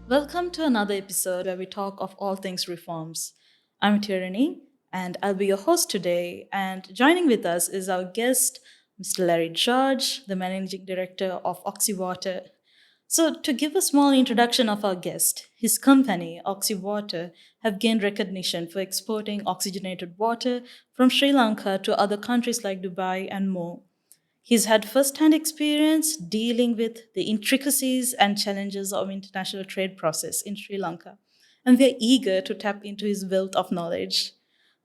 Welcome to another episode where we talk of all things reforms. I'm Tirani, and I'll be your host today. And joining with us is our guest, Mr. Larry George, the Managing Director of Oxywater. So, to give a small introduction of our guest, his company, Oxywater, have gained recognition for exporting oxygenated water from Sri Lanka to other countries like Dubai and more. He's had first-hand experience dealing with the intricacies and challenges of international trade process in Sri Lanka, and we are eager to tap into his wealth of knowledge.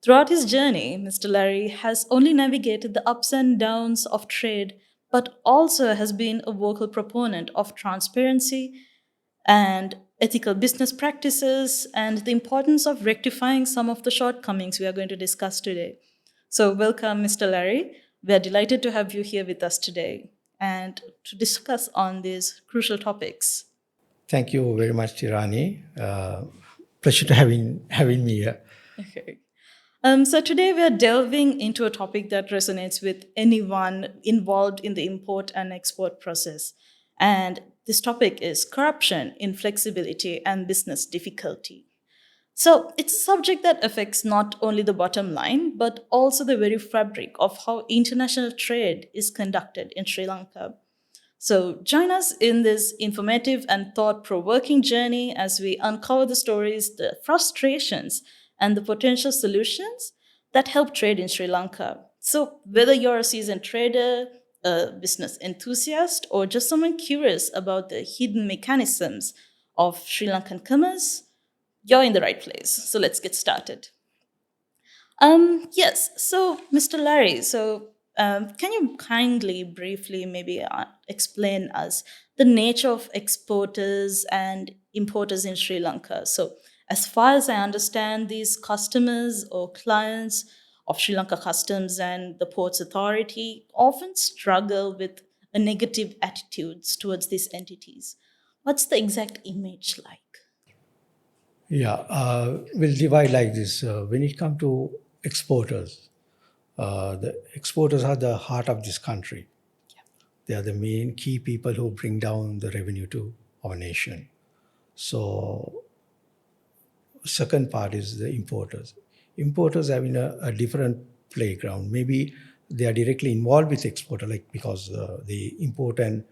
Throughout his journey, Mr. Larry has only navigated the ups and downs of trade, but also has been a vocal proponent of transparency and ethical business practices and the importance of rectifying some of the shortcomings we are going to discuss today. So, welcome, Mr. Larry. We are delighted to have you here with us today and to discuss on these crucial topics. Thank you very much, Tirani. Pleasure to having me here. Okay. So today we are delving into a topic that resonates with anyone involved in the import and export process. And this topic is corruption, inflexibility, and business difficulty. So it's a subject that affects not only the bottom line, but also the very fabric of how international trade is conducted in Sri Lanka. So join us in this informative and thought provoking journey as we uncover the stories, the frustrations, and the potential solutions that help trade in Sri Lanka. So, whether you're a seasoned trader, a business enthusiast, or just someone curious about the hidden mechanisms of Sri Lankan commerce, you're in the right place. So, let's get started. Yes. So, Mr. Larry, can you kindly, briefly, maybe explain us the nature of exporters and importers in Sri Lanka? So, as far as I understand, these customers or clients of Sri Lanka Customs and the Ports Authority often struggle with a negative attitudes towards these entities. What's the exact image like? Yeah, we'll divide like this. When it comes to exporters, the exporters are the heart of this country. They are the main key people who bring down the revenue to our nation. So, second part is the importers. Importers having a different playground. Maybe they are directly involved with exporter, like because they import and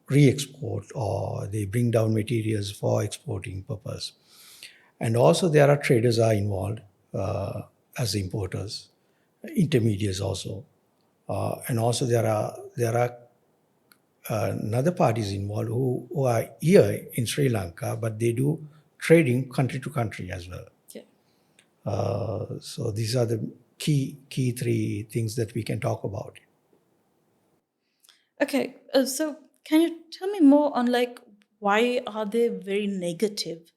re-export, or they bring down materials for exporting purpose. And also there are traders are involved as importers, intermediaries also. And also there are another parties involved who are here in Sri Lanka, but they do trading country to country as well. Yeah. So these are the key three things that we can talk about. Okay, so can you tell me more on like why are they very negative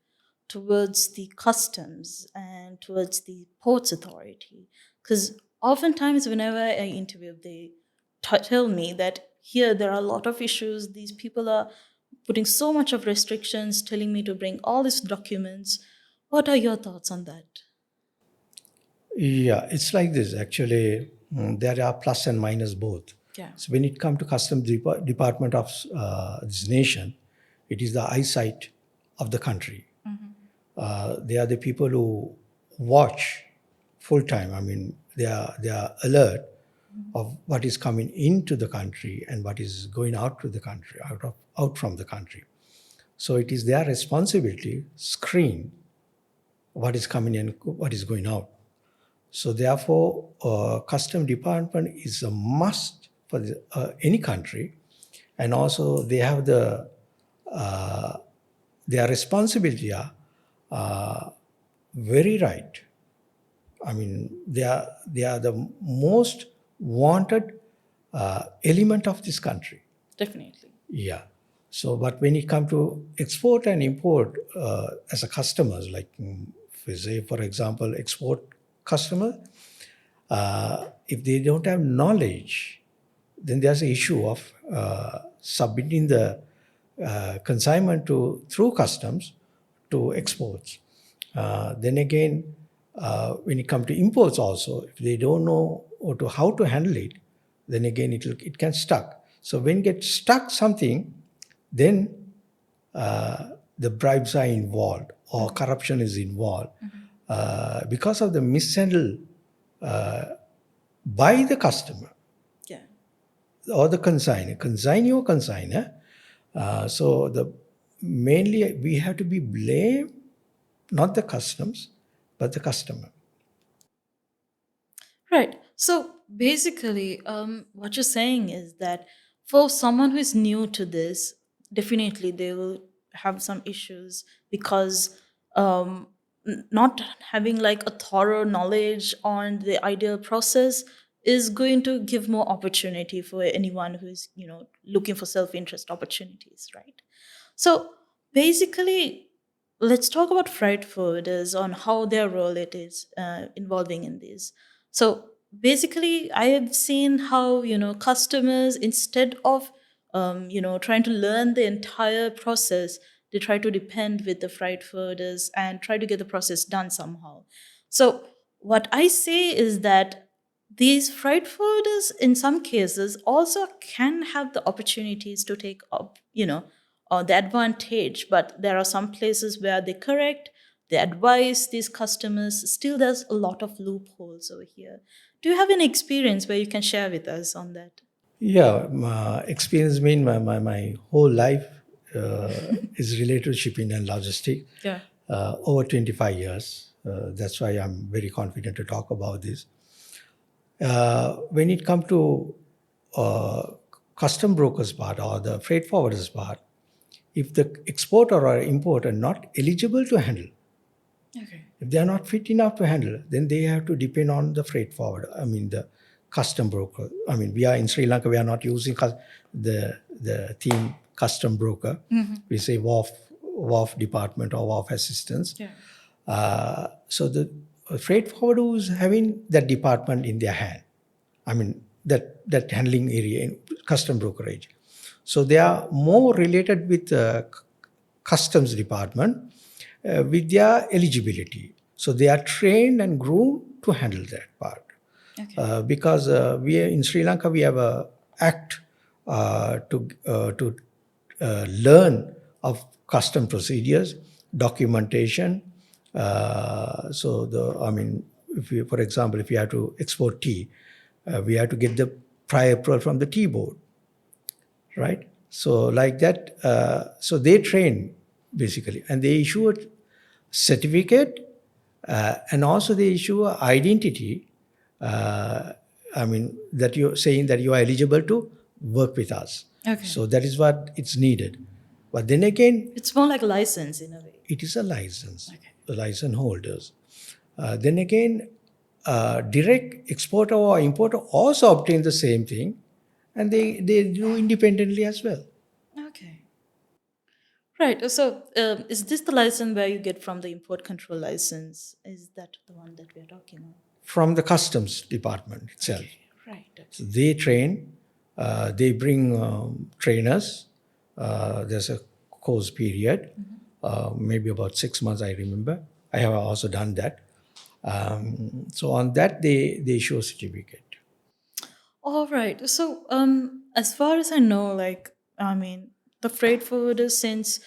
towards the customs and towards the ports authority? Because oftentimes, whenever I interview, they tell me that here there are a lot of issues. These people are putting so much of restrictions, telling me to bring all these documents. What are your thoughts on that? Yeah, it's like this actually. There are plus and minus both. Yeah. So when it comes to customs department of this nation, it is the eyesight of the country. They are the people who watch full time. I mean, they are alert of what is coming into the country and what is going out to the country, out from the country. So it is their responsibility screen what is coming in, what is going out. So therefore, custom department is a must for any country, and also they have their responsibility are very right. I mean, they are the most wanted element of this country. Definitely. Yeah. So, but when it comes to export and import as a customers, like if we say, for example, export customer, if they don't have knowledge, then there's an issue of submitting the consignment to through customs to exports. Then again, when it comes to imports also, if they don't know how to handle it, then again it can stuck. So when it gets stuck something, then the bribes are involved or corruption is involved because of the mishandle by the customer Yeah. or the consignee or consigner. So the mainly we have to be blamed, not the customs, but the customer. Right. So basically, what you're saying is that for someone who is new to this, definitely they will have some issues because not having like a thorough knowledge on the ideal process is going to give more opportunity for anyone who is, looking for self-interest opportunities, right? So basically, let's talk about freight forwarders on how their role it is involving in this. So basically, I have seen how customers, instead of trying to learn the entire process, they try to depend with the freight forwarders and try to get the process done somehow. So what I say is that these freight forwarders, in some cases, also can have the opportunities to take up, the advantage. But there are some places where they correct, they advise these customers. Still, there's a lot of loopholes over here. Do you have any experience where you can share with us on that? Yeah, my experience mean my whole life is related to shipping and logistics. Yeah. Over 25 years. That's why I'm very confident to talk about this. When it comes to uh, custom brokers part or the freight forwarders part, if the exporter or importer not eligible to handle, Okay. if they are not fit enough to handle, then they have to depend on the freight forwarder. I mean the custom broker. I mean we are in Sri Lanka. We are not using the team custom broker. We say wharf department or wharf assistance. Yeah. So the freight forwarder who's having that department in their hand. I mean that handling area in custom brokerage. So they are more related with customs department with their eligibility. So they are trained and groomed to handle that part. Okay. Because we are in Sri Lanka, we have a act to learn of custom procedures, documentation. So the I mean, if you, for example, if you have to export tea, we have to get the prior approval from the tea board, right? So like that, so they train basically, and they issue a certificate, and also they issue a identity. Uh, I mean that you're saying that you are eligible to work with us. Okay. So that is what it's needed. But then again, It's more like a license in a way. it is a license, Okay. the license holders. Then again, direct exporter or importer also obtain the same thing, and they do independently as well. Okay. Right. So, is this the license where you get from the import control license? Is that the one that we are talking about? From the customs department itself. Okay. Right. So Okay. they train, they bring trainers. There's a course period, maybe about 6 months, I remember. I have also done that. So on that, they show certificate. All right. So, as far as I know, I mean, the freight forwarder, since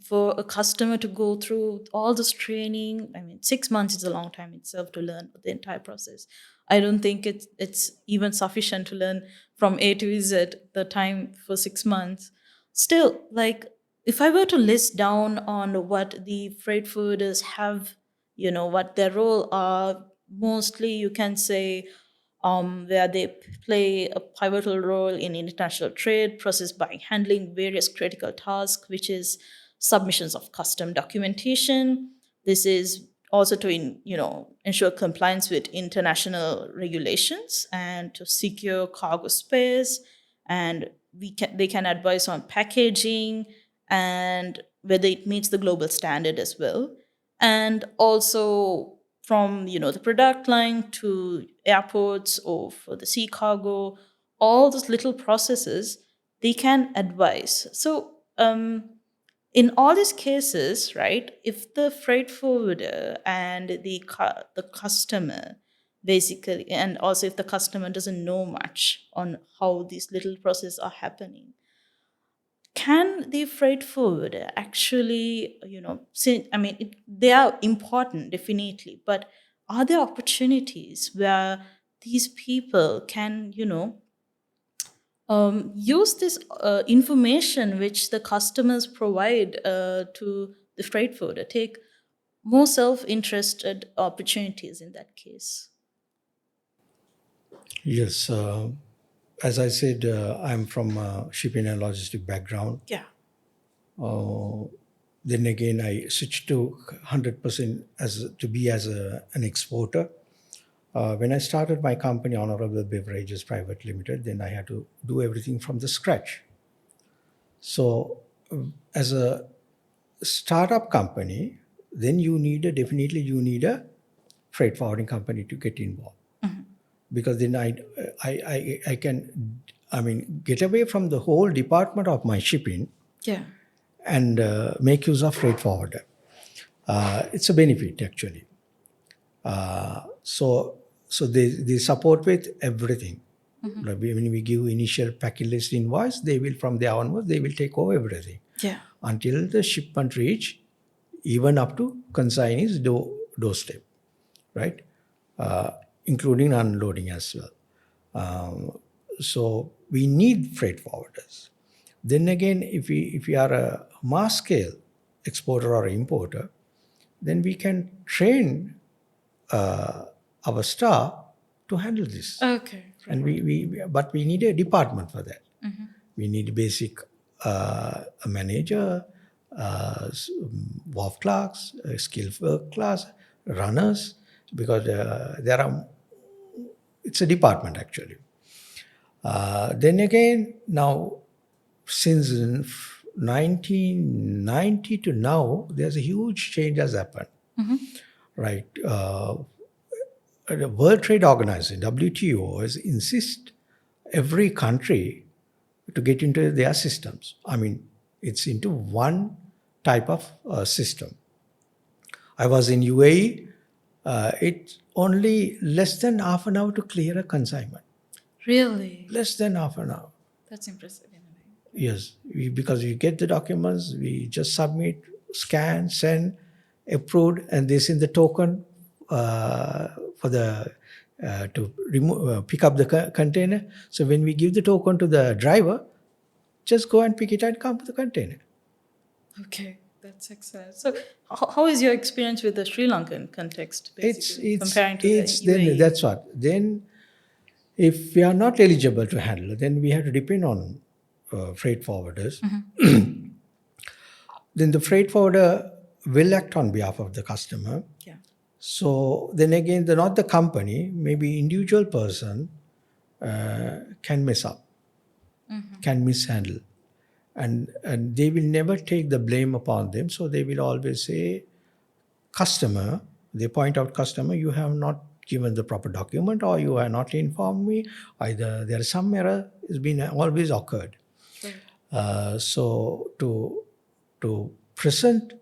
for a customer to go through all this training, I mean, 6 months is a long time itself to learn the entire process. I don't think it's even sufficient to learn from A to Z the time for 6 months. Still, if I were to list down on what the freight forwarders have, what their role are, mostly you can say where they play a pivotal role in international trade process by handling various critical tasks, which is submissions of custom documentation. This is also to ensure compliance with international regulations and to secure cargo space, and they can advise on packaging and whether it meets the global standard as well, and also from the product line to airports or for the sea cargo, all those little processes they can advise. So in all these cases, right, if the freight forwarder and the customer basically, and also if the customer doesn't know much on how these little processes are happening, can the freight forwarder actually, I mean, they are important definitely, but are there opportunities where these people can, use this information which the customers provide to the freight forwarder, take more self-interested opportunities in that case? Yes, as I said, I'm from a shipping and logistic background. Yeah. Then again, I switched to 100% an exporter. When I started my company, Honourable Beverages Private Limited, then I had to do everything from the scratch. So, as a startup company, then definitely you need a freight forwarding company to get involved, because then I can, I mean, get away from the whole department of my shipping Yeah. and make use of freight forwarder. It's a benefit actually. So they support with everything. Like when we give initial packet list invoice, they will, from there onwards, they will take over everything Yeah. until the shipment reach, even up to consignee's doorstep, right? Uh, Including unloading as well. So we need freight forwarders. Then again, if we are a mass scale exporter or importer, then we can train our staff to handle this. Okay. And but we need a department for that. We need basic a manager, wharf clerks, skilled work class, runners, because it's a department actually. Then again, now since 1990 to now, there's a huge change has happened, right? The World Trade Organization, WTO, has insist every country to get into their systems. I mean, it's into one type of system. I was in UAE. It's only less than half an hour to clear a consignment. Really? Less than half an hour. That's impressive in a way. Yes, because we get the documents, we just submit, scan, send, approved, and they send the token for the to remove, pick up the container. So when we give the token to the driver, just go and pick it and come to the container. Okay, that's excellent. So, how is your experience with the Sri Lankan context, basically, comparing to the It's then UAE? that's what. Then if we are not eligible to handle, then we have to depend on freight forwarders. Then the freight forwarder will act on behalf of the customer. Yeah. So then again, not the company, maybe individual person can mess up, can mishandle, and they will never take the blame upon them. So they will always say, customer. They point out, customer, you have not given the proper document, or you have not informed me. Either there is some error has been always occurred. Right. So to present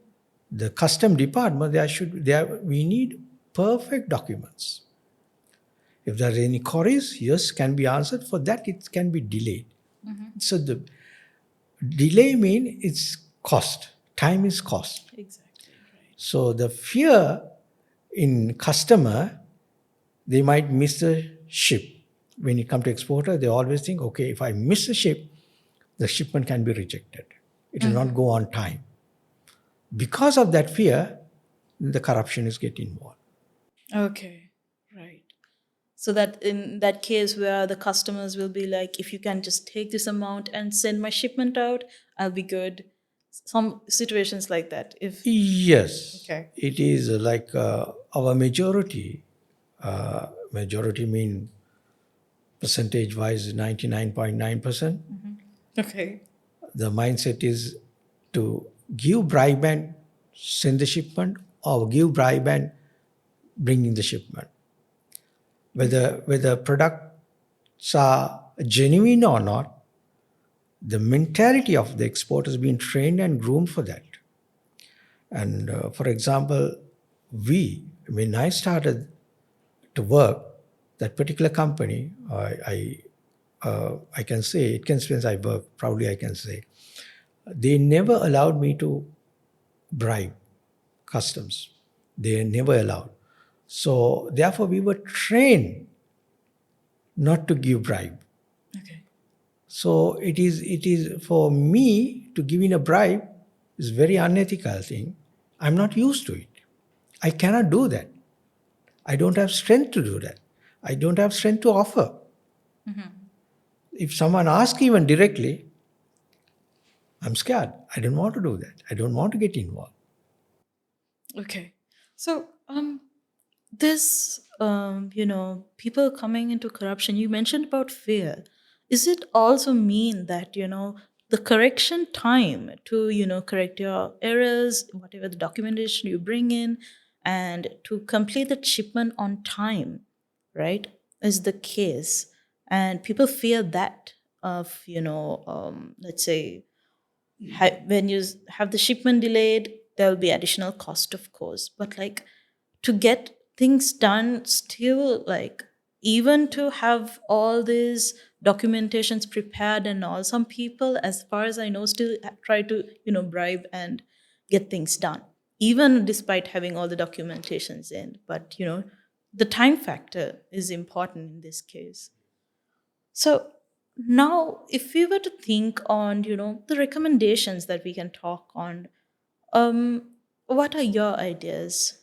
the custom department, we need perfect documents. If there are any queries, yes, can be answered. For that, it can be delayed. So the delay means it's cost. Time is cost. Exactly. Right. So the fear in customer, they might miss the ship. When it comes to exporter, they always think, okay, if I miss the ship, the shipment can be rejected. It will not go on time. Because of that fear, the corruption is getting involved. Okay. Right. So that in that case where the customers will be like, if you can just take this amount and send my shipment out, I'll be good. Some situations like that. If Yes, okay. it is like our majority. Majority mean percentage wise 99.9%. Okay. The mindset is to give bribe and send the shipment, or give bribe and bring in the shipment. Whether products are genuine or not, the mentality of the export has been trained and groomed for that. And for example, when I started to work, that particular company, I can say, it can since I work, proudly I can say, they never allowed me to bribe customs. They never allowed. So therefore, we were trained not to give bribe. Okay. So it is for me to give in a bribe is very unethical thing. I'm not used to it. I cannot do that. I don't have strength to do that. I don't have strength to offer. If someone asks even directly, I'm scared. I don't want to do that. I don't want to get involved. Okay. So, this, people coming into corruption, you mentioned about fear. Is it also mean that, the correction time to, correct your errors, whatever the documentation you bring in, and to complete the shipment on time, right, is the case? And people fear that of, let's say, when you have the shipment delayed, there will be additional cost, of course. But like to get things done, still like even to have all these documentations prepared and all, some people, as far as I know, still try to bribe and get things done, even despite having all the documentations in. But the time factor is important in this case. So now, if we were to think on, the recommendations that we can talk on, what are your ideas?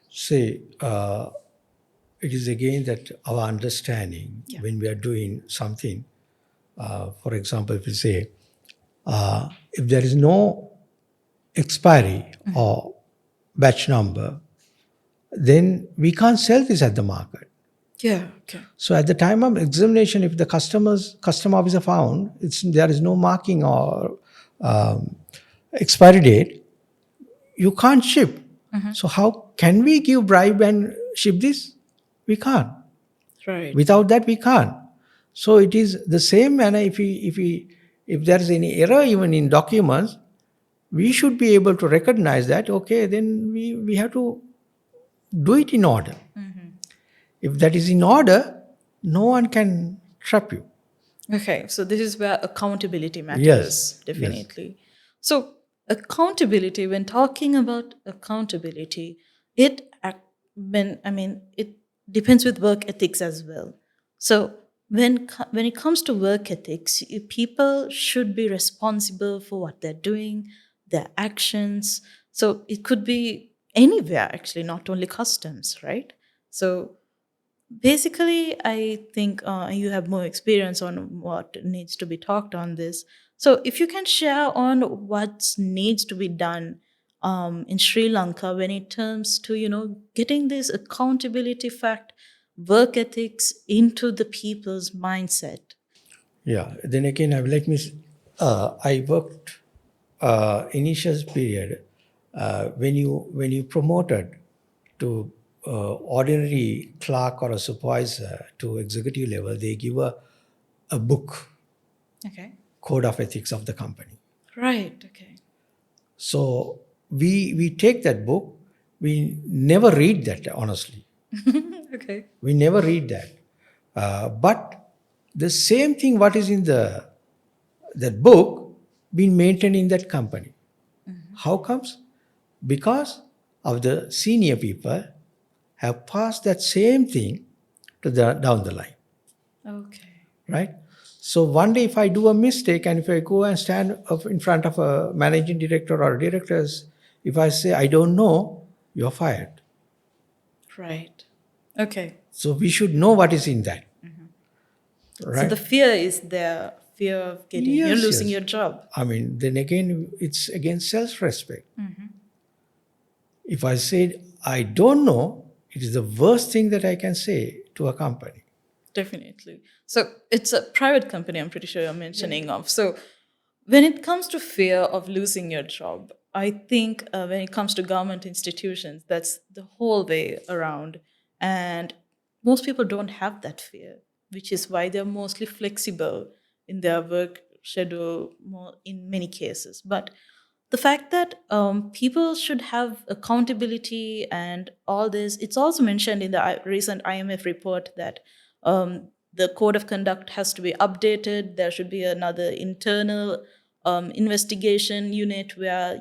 Say, it is again that our understanding Yeah. when we are doing something. For example, if we say, if there is no expiry or batch number, then we can't sell this at the market. Yeah. Okay. So at the time of examination, if the custom officer found there is no marking or expiry date, you can't ship. So how can we give bribe and ship this? We can't. Right. Without that, we can't. So it is the same manner. If there is any error even in documents, we should be able to recognize that. Okay, then we have to do it in order. If that is in order, no one can trap you. Okay, so this is where accountability Yes, matters, yes. definitely. So, accountability, when talking about accountability, it depends with work ethics as well. So, when it comes to work ethics, people should be responsible for what they're doing, their actions. So, it could be anywhere actually, not only customs, right? So, basically, I think you have more experience on what needs to be talked on this. So, if you can share on what needs to be done in Sri Lanka when it comes to getting this accountability fact, work ethics into the people's mindset. Yeah. Then again, I worked initial period when you promoted to ordinary clerk or a supervisor to executive level, they give a book, Okay. code of ethics of the company. Right. Okay. So we take that book. We never read that honestly. Okay. We never read that. But the same thing what is in that book being maintained in that company. How comes? Because of the senior people have passed that same thing to the down the line, Okay. right? So one day if I do a mistake and if I go and stand up in front of a managing director or directors, if I say I don't know, you're fired. Right. Okay. So we should know what is in that, So right? the fear is there, fear of getting, Yes, losing yes. your job. I mean, then again, it's again self-respect. If I said I don't know, it is the worst thing that I can say to a company. Definitely. So it's a private company, I'm pretty sure you're mentioning of. So when it comes to fear of losing your job, I think when it comes to government institutions, that's the whole way around. And most people don't have that fear, which is why they're mostly flexible in their work schedule more in many cases. But the fact that people should have accountability and all this, it's also mentioned in the recent IMF report that the code of conduct has to be updated. There should be another internal investigation unit where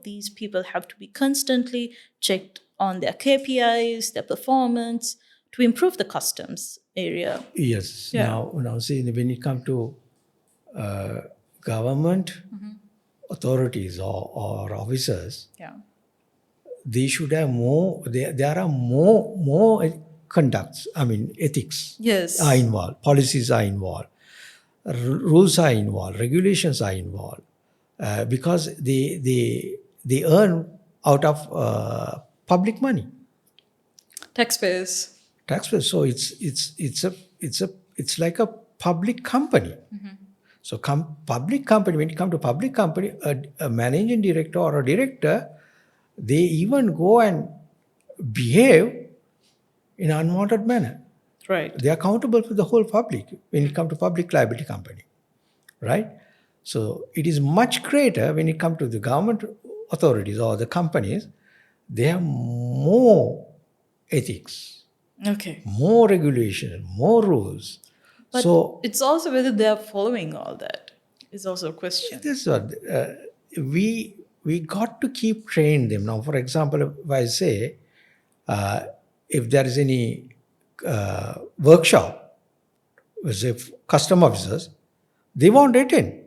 these people have to be constantly checked on their KPIs, their performance, to improve the customs area. Yes. Yeah. Now, see, when it comes to government authorities or officers, Yeah. they should have more. There are more conducts. I mean, ethics are Yes. involved. Policies are involved. Rules are involved. Regulations are involved. Because they earn out of public money, Taxpayers. taxpayers. So it's like a public company. So public company, when it comes to public company, a managing director or a director, they even go and behave in an unwanted manner. Right. They are accountable for the whole public when it comes to public liability company, right? So it is much greater when it comes to the government authorities or the companies. They have more ethics, Okay. more regulation, more rules. But So it's also whether they are following all that is also a question. this is what we got to keep training them. Now, for example, if I say uh, if there is any workshop with custom officers, they won't attend.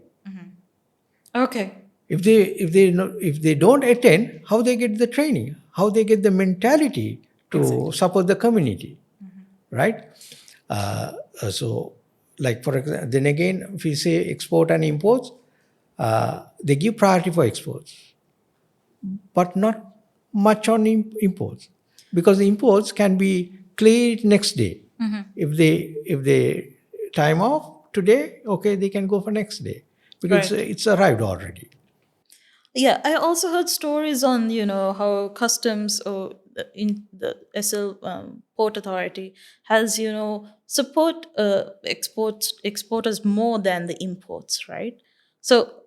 Okay. If they don't attend, how they get the training, how they get the mentality to Exactly. support the community, right? uh, so like for example, then again, if we say export and imports, they give priority for exports but not much on imports, because the imports can be cleared next day. If they time off today, okay, they can go for next day because Right. it's arrived already. Yeah, I also heard stories on how customs or in the SL port authority has support exporters more than the imports, right? So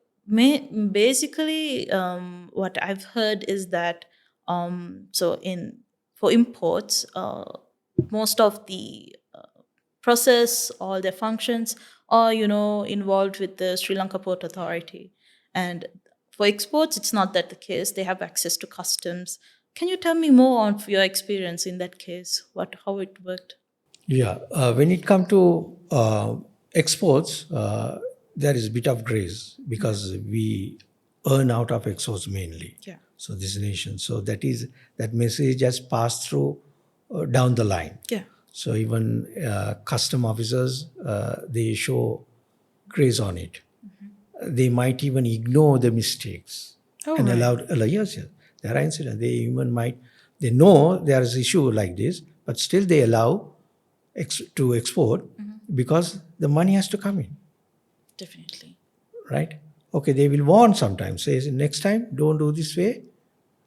basically, what I've heard is that so in for imports, most of the process, all their functions are involved with the Sri Lanka Port Authority. And for exports, it's not that the case. They have access to customs. Can you tell me more on your experience in that case? How it worked? Yeah, when it comes to exports, there is a bit of grace because we earn out of exports mainly. Yeah. So this nation, so that message has passed through down the line. Yeah. So even custom officers, they show grace on it. They might even ignore the mistakes Oh, and right. allow yes, yes. There are incidents. They even might, they know there is issue like this, but still they allow to export because the money has to come in, Definitely. right? Okay, they will warn sometimes, say next time don't do this way,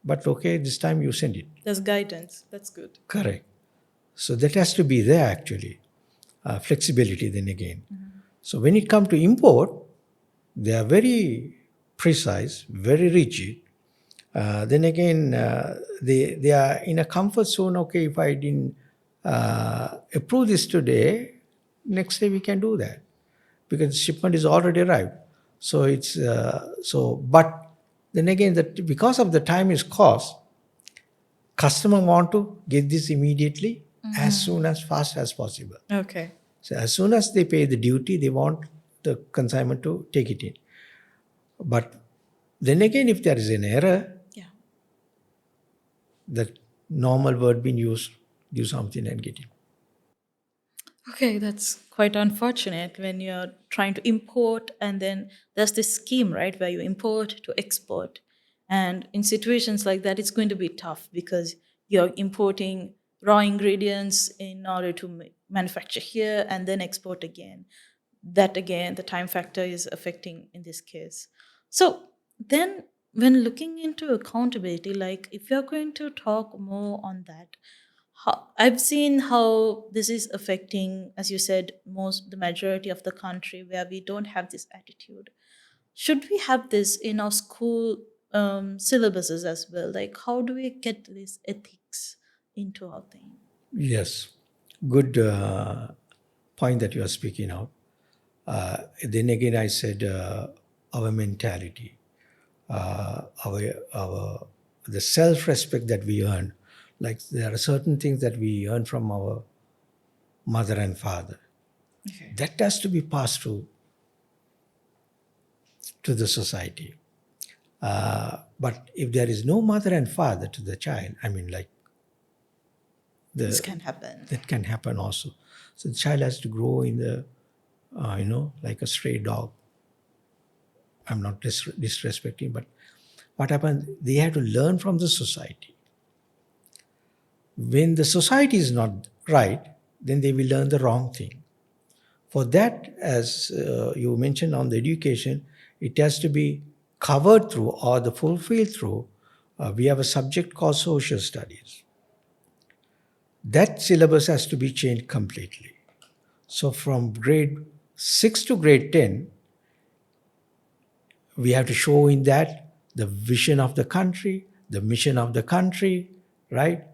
but okay, this time you send it. There's guidance. That's good. Correct. So that has to be there actually. Flexibility then again. So when it comes to import, they are very precise, very rigid. Then again, they are in a comfort zone. Okay, if I didn't approve this today, next day we can do that because shipment is already arrived. So it's but then again, that because of the time is cost, customer want to get this immediately, as soon as fast as possible. Okay. So as soon as they pay the duty, they want the consignment to take it in. But then again, if there is an error, Yeah. the normal word being used, do something and get it. Okay, that's quite unfortunate when you're trying to import and then there's this scheme, right, where you import to export. And in situations like that, it's going to be tough because you're importing raw ingredients in order to manufacture here and then export again. That again, the time factor is affecting in this case. So then, when looking into accountability, like if you're going to talk more on that, I've seen how this is affecting, as you said, the majority of the country where we don't have this attitude. Should we have this in our school syllabuses as well? Like, how do we get this ethics into our thing? Yes, good point that you are speaking of. Then again, I said our mentality, our the self-respect that we earn. Like there are certain things that we earn from our mother and father. Okay. That has to be passed through to the society. But if there is no mother and father to the child, I mean, like This the can happen. that can happen also. So the child has to grow in the, like a stray dog. I'm not disrespecting, but what happens? They have to learn from the society. When the society is not right, then they will learn the wrong thing. For that, as you mentioned on the education, it has to be covered through or the fulfilled through. We have a subject called social studies. That syllabus has to be changed completely. So from grade 6 to grade 10, we have to show in that the vision of the country, the mission of the country, right?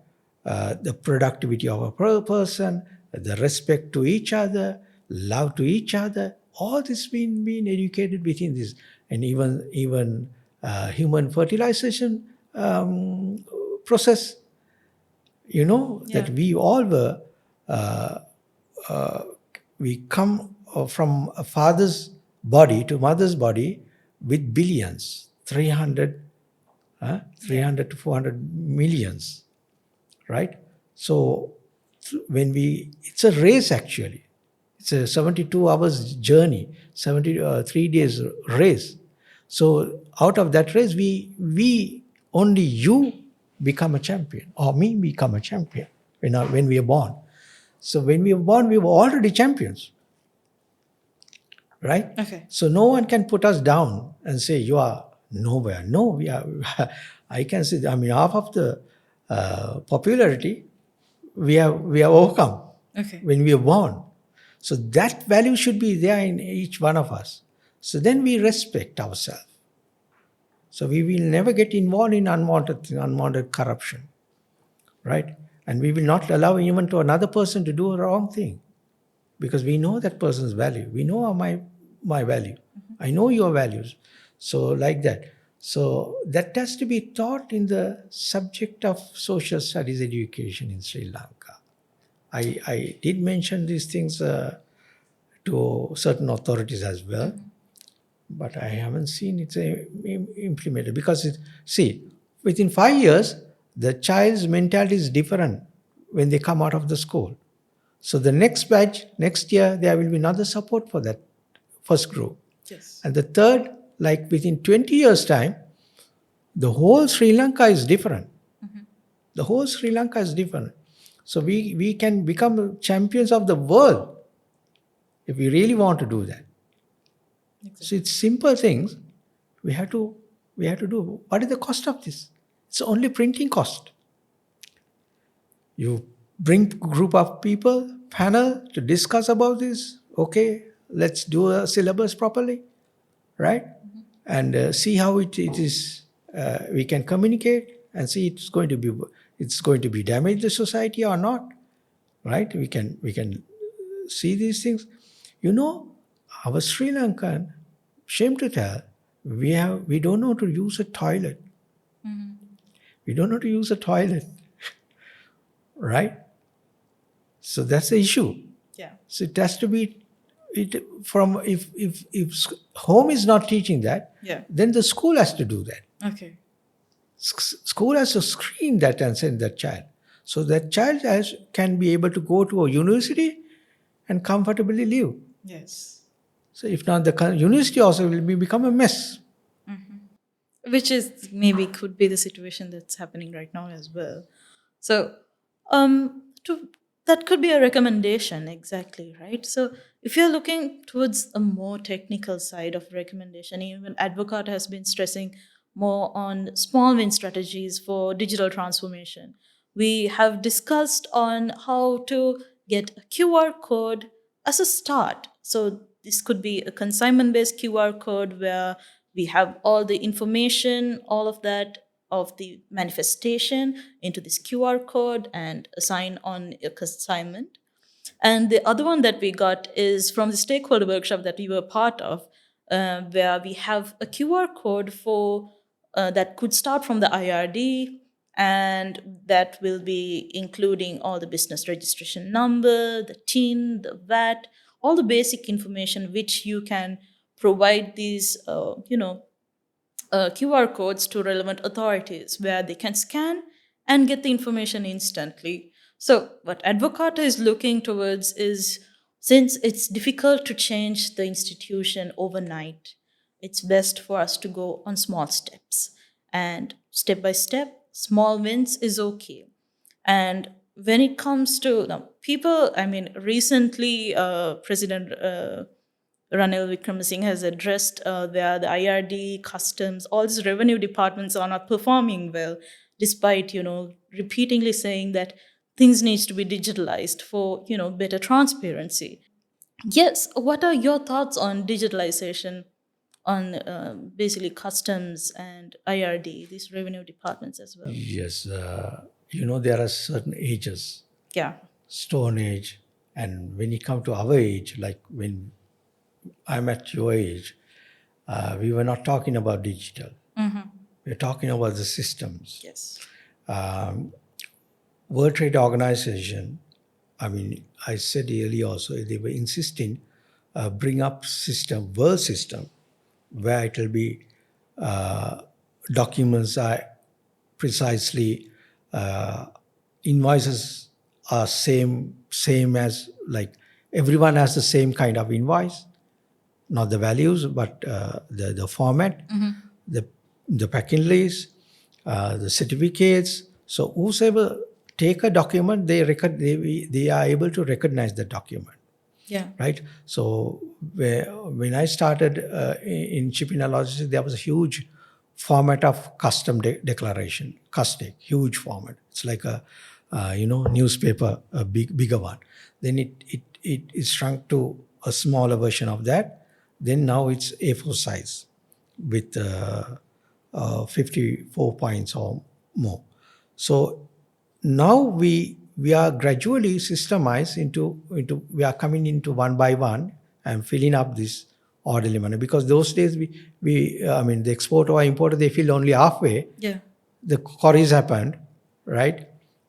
The productivity of a person, the respect to each other, love to each other. All this being educated within this, and even human fertilization process. That Yeah. we all were uh, uh, we come from a father's body to mother's body with billions, 300, Yeah. 300 to 400 millions, right? So when it's a race actually. It's a 72 hours journey, 73 days race. So out of that race, we only you become a champion or me become a champion when we are born. So when we were born, we were already champions, right? Okay. So no one can put us down and say you are nowhere. No, we are. I can say, I mean, half of the popularity we have overcome Okay. when we are born. So that value should be there in each one of us. So then we respect ourselves. So we will never get involved in unwanted corruption, right? And we will not allow even to another person to do a wrong thing because we know that person's value. We know my value. I know your values. So like that. So that has to be taught in the subject of social studies education in Sri Lanka. I did mention these things to certain authorities as well, but I haven't seen it implemented because see, within 5 years, the child's mentality is different when they come out of the school. So the next batch, next year, there will be another support for that first group. Yes. And the third, like within 20 years' time, the whole Sri Lanka is different. The whole Sri Lanka is different. So we can become champions of the world if we really want to do that. So Exactly. it's simple things we have to we have to do. What is the cost of this? It's only printing cost. You bring group of people, panel to discuss about this. Okay, let's do a syllabus properly, right? And see how it is. We can communicate and see it's going to be damage the society or not, right? We can see these things. You know, our Sri Lankan, shame to tell, we don't know to use a toilet. We don't know to use a toilet, right? So that's the issue. Yeah. So it has to be it from if home is not teaching that, Yeah. then the school has to do that. Okay. School has to screen that and send that child. So that child can be able to go to a university and comfortably live. Yes. So if not, the university also will become a mess. Which is maybe could be the situation that's happening right now as well. So, to that could be a recommendation exactly, right? So, if you're looking towards a more technical side of recommendation, even Advocata has been stressing more on small win strategies for digital transformation. we have discussed on how to get a QR code as a start. So this could be a consignment based QR code where we have all the information, all of that of the manifestation into this QR code and assign on a consignment. And the other one that we got is from the stakeholder workshop that we were part of, where we have a QR code for that could start from the IRD, and that will be including all the business registration number, the TIN, the VAT, all the basic information which you can provide these, QR codes to relevant authorities where they can scan and get the information instantly. So, what Advocata is looking towards is, since it's difficult to change the institution overnight, it's best for us to go on small steps. And step by step, small wins is okay. And when it comes to now, people, I mean, recently, President Ranil Wickremesinghe has addressed where the IRD, customs, all these revenue departments are not performing well, despite repeatedly saying that things needs to be digitalized for better transparency. Yes, what are your thoughts on digitalization on basically customs and IRD, these revenue departments as well? Yes, there are certain ages, Yeah. Stone Age, and when you come to our age, like when I'm at your age, we were not talking about digital. We're talking about the systems. Yes. World Trade Organization, I mean, I said earlier also, they were insisting bring up system, world system, where it will be documents are precisely invoices are same as like everyone has the same kind of invoice, not the values but the format, the packing list, the certificates. So whosoever take a document, they are able to recognize the document. Yeah. Right. So when I started in shipping and logistics, there was a huge format of custom declaration, CUSTIC, huge format. It's like a newspaper, a bigger one. Then it shrunk to a smaller version of that. Then now it's A4 size with 54 points or more. So now we are gradually systemized into we are coming into one by one and filling up this orderly manner, because those days we I mean the exporter or importer, they fill only halfway. Yeah. The quarries happened, right?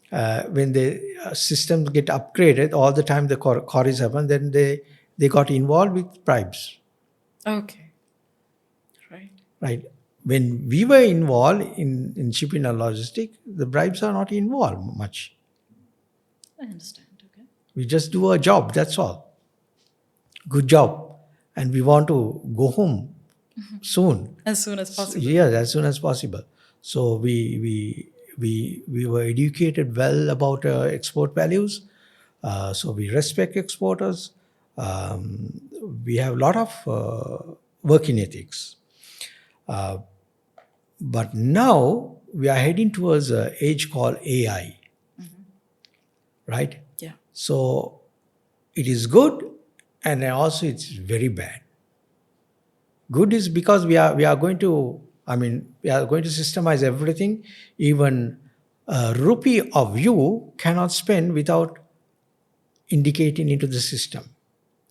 When the systems get upgraded all the time, the quarries happen, then they got involved with bribes. Okay. Right. Right. When we were involved in shipping and logistics, the bribes are not involved much. I understand. Okay. We just do our job, that's all. Good job. And we want to go home soon. As soon as possible. Yes, as soon as possible. So we were educated well about export values. So we respect exporters. We have a lot of working ethics. But now we are heading towards an age called AI. Right? Yeah. So it is good, and also it's very bad. Good is because we are going to, I mean, we are going to systemize everything. Even a rupee of you cannot spend without indicating into the system.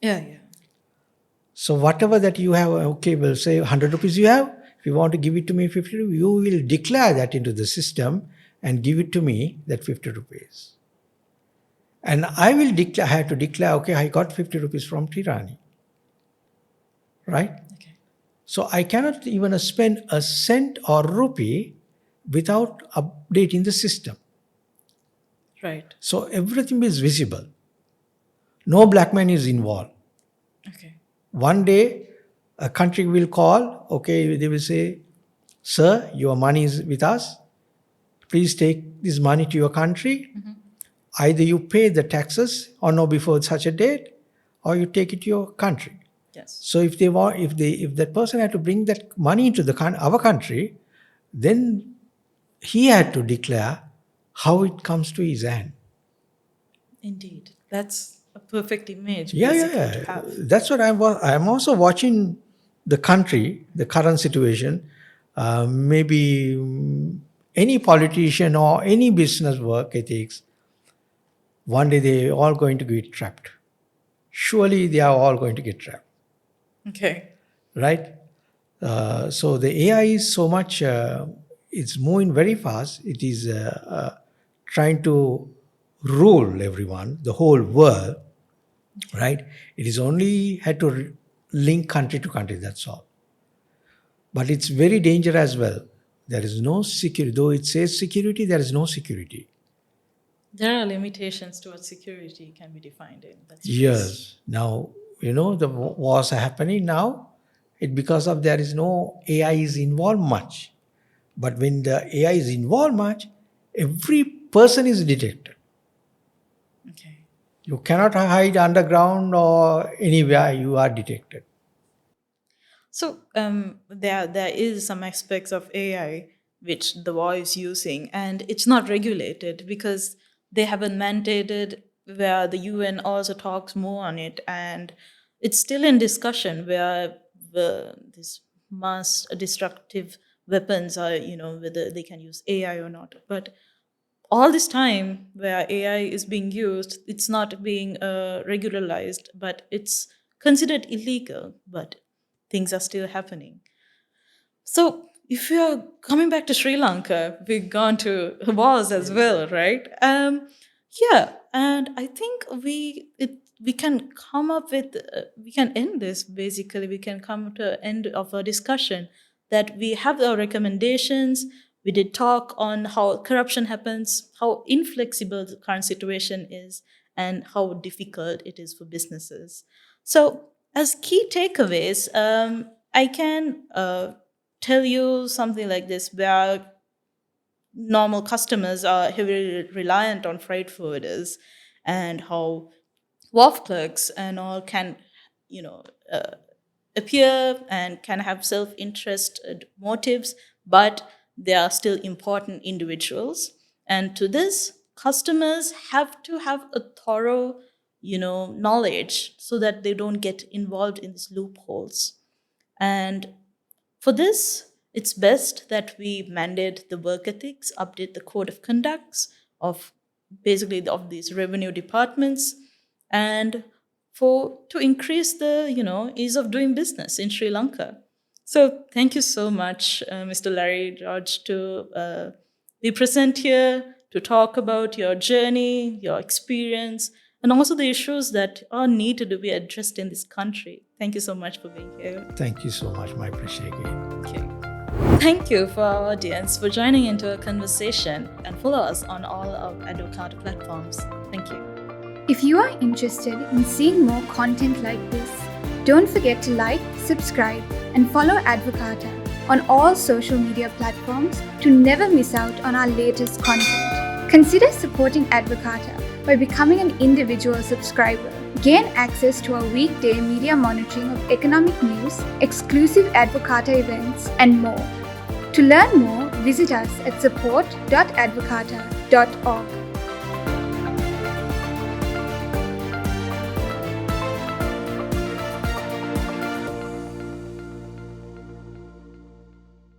Yeah. Yeah. So whatever that you have, okay, we'll say 100 rupees you have. If you want to give it to me 50 rupees, you will declare that into the system and give it to me, that 50 rupees. And I will declare, I have to declare, okay, I got 50 rupees from Tirani. Right? Okay. So I cannot even spend a cent or rupee without updating the system. Right. So everything is visible. No black man is involved. Okay. One day, a country will call, okay, they will say, sir, your money is with us. Please take this money to your country. Either you pay the taxes or no before such a date, or you take it to your country. Yes. So if that person had to bring that money into our country, then he had to declare how it comes to his hand. Indeed. That's a perfect image, Yeah, yeah, basically, to yeah. have. That's what I'm also watching the country, the current situation. Maybe any politician or any business work ethics, one day they all going to get trapped. Surely they are all going to get trapped, Okay. right? So the AI is so much, it's moving very fast. It is trying to rule everyone, the whole world, right? It is only had to link country to country, that's all. But it's very dangerous as well. There is no security. Though it says security, there is no security. There are limitations to what security can be defined in that space. Yes. Now, the wars are happening now. It because of there is no AI is involved much. But when the AI is involved much, every person is detected. Okay. You cannot hide underground or anywhere you are detected. So there is some aspects of AI which the law is using, and it's not regulated because they haven't mandated. Where the UN also talks more on it, and it's still in discussion where these mass destructive weapons are, whether they can use AI or not. But all this time where AI is being used, it's not being regularized, but it's considered illegal. But things are still happening. So, if we are coming back to Sri Lanka, we've gone to wars as well, right? Yeah, and I think we can come up with we can end this basically. We can come to an end of our discussion that we have our recommendations. We did talk on how corruption happens, how inflexible the current situation is, and how difficult it is for businesses. So, as key takeaways, I can tell you something like this where normal customers are heavily reliant on freight forwarders, and how wharf clerks and all can, you know, uh, appear and can have self-interested motives, but they are still important individuals. And to this, customers have to have a thorough, knowledge so that they don't get involved in these loopholes. And for this, it's best that we mandate the work ethics, update the code of conducts of basically of these revenue departments, and for to increase the ease of doing business in Sri Lanka. So thank you so much, Mr. Larry George, to be present here to talk about your journey, your experience, and also the issues that are needed to be addressed in this country. Thank you so much for being here. Thank you so much. My pleasure again. Okay. Thank you for our audience for joining into a conversation, and follow us on all our Advocata platforms. Thank you. If you are interested in seeing more content like this, don't forget to like, subscribe, and follow Advocata on all social media platforms to never miss out on our latest content. Consider supporting Advocata by becoming an individual subscriber. Gain access to our weekday media monitoring of economic news, exclusive Advocata events, and more. To learn more, visit us at support.advocata.org.